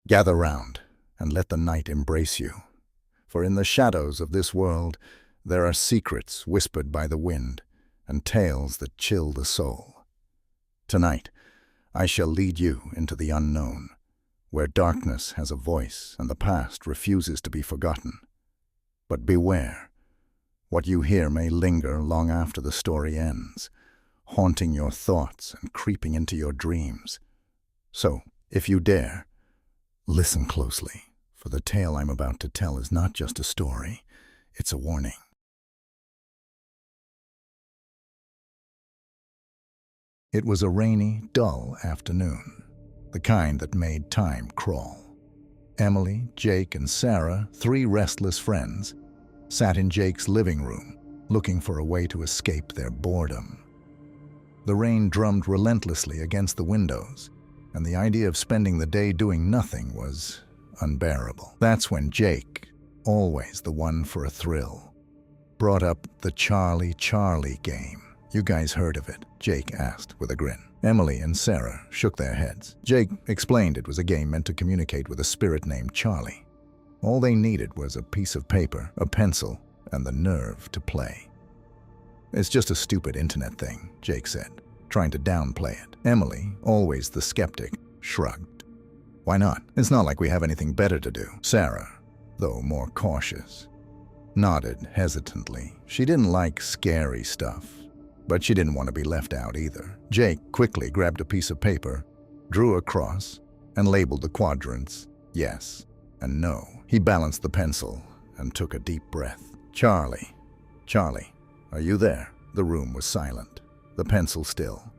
Gather round, and let the night embrace you. For in the shadows of this world, there are secrets whispered by the wind, and tales that chill the soul. Tonight, I shall lead you into the unknown, where darkness has a voice and the past refuses to be forgotten. But beware, what you hear may linger long after the story ends, haunting your thoughts and creeping into your dreams. So, if you dare, listen closely, for the tale I'm about to tell is not just a story, it's a warning. It was a rainy, dull afternoon, the kind that made time crawl. Emily, Jake, and Sarah, three restless friends, sat in Jake's living room, looking for a way to escape their boredom. The rain drummed relentlessly against the windows, and the idea of spending the day doing nothing was unbearable. That's when Jake, always the one for a thrill, brought up the Charlie game. You guys heard of it? Jake asked with a grin. Emily and Sarah shook their heads. Jake explained it was a game meant to communicate with a spirit named Charlie. All they needed was a piece of paper, a pencil, and the nerve to play. It's just a stupid internet thing, Jake said, trying to downplay it. Emily, always the skeptic, shrugged. Why not? It's not like we have anything better to do. Sarah, though more cautious, nodded hesitantly. She didn't like scary stuff, but she didn't want to be left out either. Jake quickly grabbed a piece of paper, drew a cross, and labeled the quadrants yes and no. He balanced the pencil and took a deep breath. Charlie, are you there? The room was silent, the pencil still.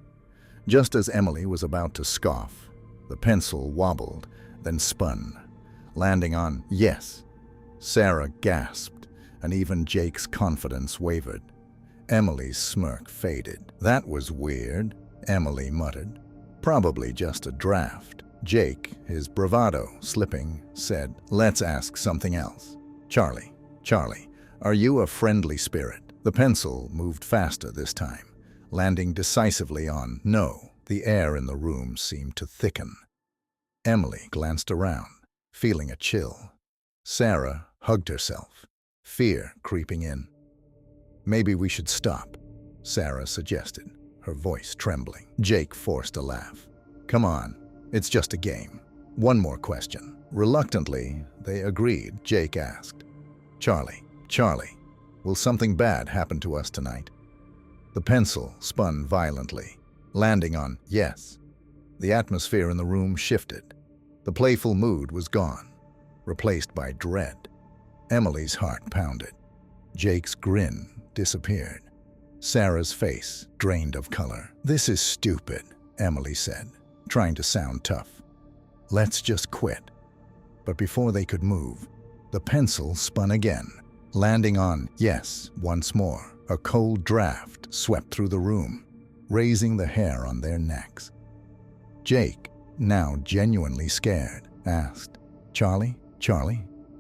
Just as Emily was about to scoff, the pencil wobbled, then spun, landing on yes. Sarah gasped, and even Jake's confidence wavered. Emily's smirk faded. That was weird, Emily muttered. Probably just a draft. Jake, his bravado slipping, said, let's ask something else. Charlie, are you a friendly spirit? The pencil moved faster this time, landing decisively on no. The air in the room seemed to thicken. Emily glanced around, feeling a chill. Sarah hugged herself, fear creeping in. Maybe we should stop, Sarah suggested, her voice trembling. Jake forced a laugh. Come on, it's just a game. One more question. Reluctantly, they agreed. Jake asked, Charlie, will something bad happen to us tonight? The pencil spun violently, landing on yes. The atmosphere in the room shifted. The playful mood was gone, replaced by dread. Emily's heart pounded. Jake's grin disappeared. Sarah's face drained of color. This is stupid, Emily said, trying to sound tough. Let's just quit. But before they could move, the pencil spun again, landing on yes once more. A cold draft swept through the room, raising the hair on their necks. Jake, now genuinely scared, asked, Charlie,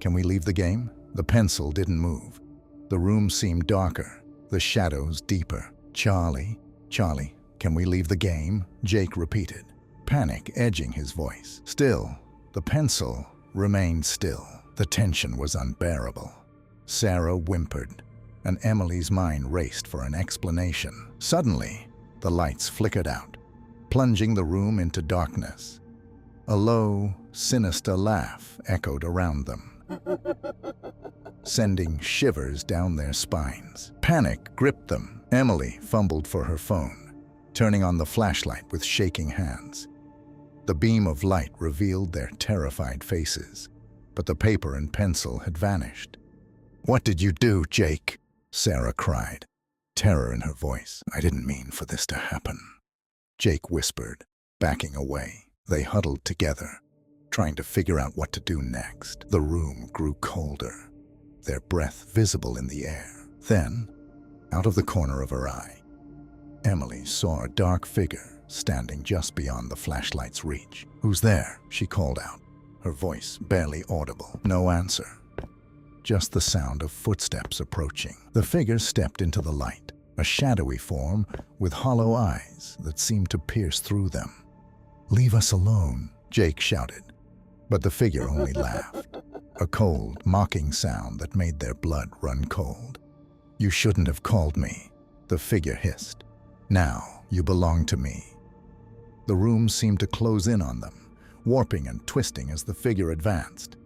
can we leave the game? The pencil didn't move. The room seemed darker, the shadows deeper. Charlie, can we leave the game? Jake repeated, panic edging his voice. Still, the pencil remained still. The tension was unbearable. Sarah whimpered, and Emily's mind raced for an explanation. Suddenly, the lights flickered out, plunging the room into darkness. A low, sinister laugh echoed around them, sending shivers down their spines. Panic gripped them. Emily fumbled for her phone, turning on the flashlight with shaking hands. The beam of light revealed their terrified faces, but the paper and pencil had vanished. What did you do, Jake? Sarah cried, terror in her voice. I didn't mean for this to happen, Jake whispered, backing away. They huddled together, trying to figure out what to do next. The room grew colder, their breath visible in the air. Then, out of the corner of her eye, Emily saw a dark figure standing just beyond the flashlight's reach. Who's there? She called out, her voice barely audible. No answer. Just the sound of footsteps approaching. The figure stepped into the light, a shadowy form with hollow eyes that seemed to pierce through them. Leave us alone, Jake shouted, But the figure only laughed, a cold, mocking sound that made their blood run cold. "You shouldn't have called me," the figure hissed. "Now you belong to me." The room seemed to close in on them, warping and twisting as the figure advanced.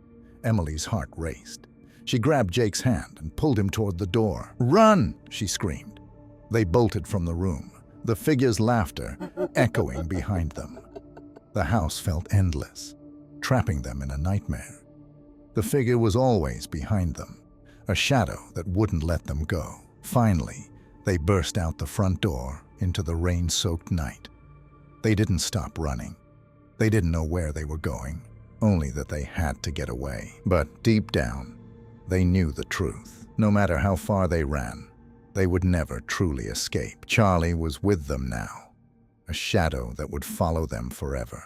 Emily's heart raced. She grabbed Jake's hand and pulled him toward the door. "Run!" she screamed. They bolted from the room, the figure's laughter echoing behind them. The house felt endless, trapping them in a nightmare. The figure was always behind them, a shadow that wouldn't let them go. Finally, they burst out the front door into the rain-soaked night. They didn't stop running. They didn't know where they were going, only that they had to get away. But deep down, they knew the truth. No matter how far they ran, they would never truly escape. Charlie was with them now, a shadow that would follow them forever.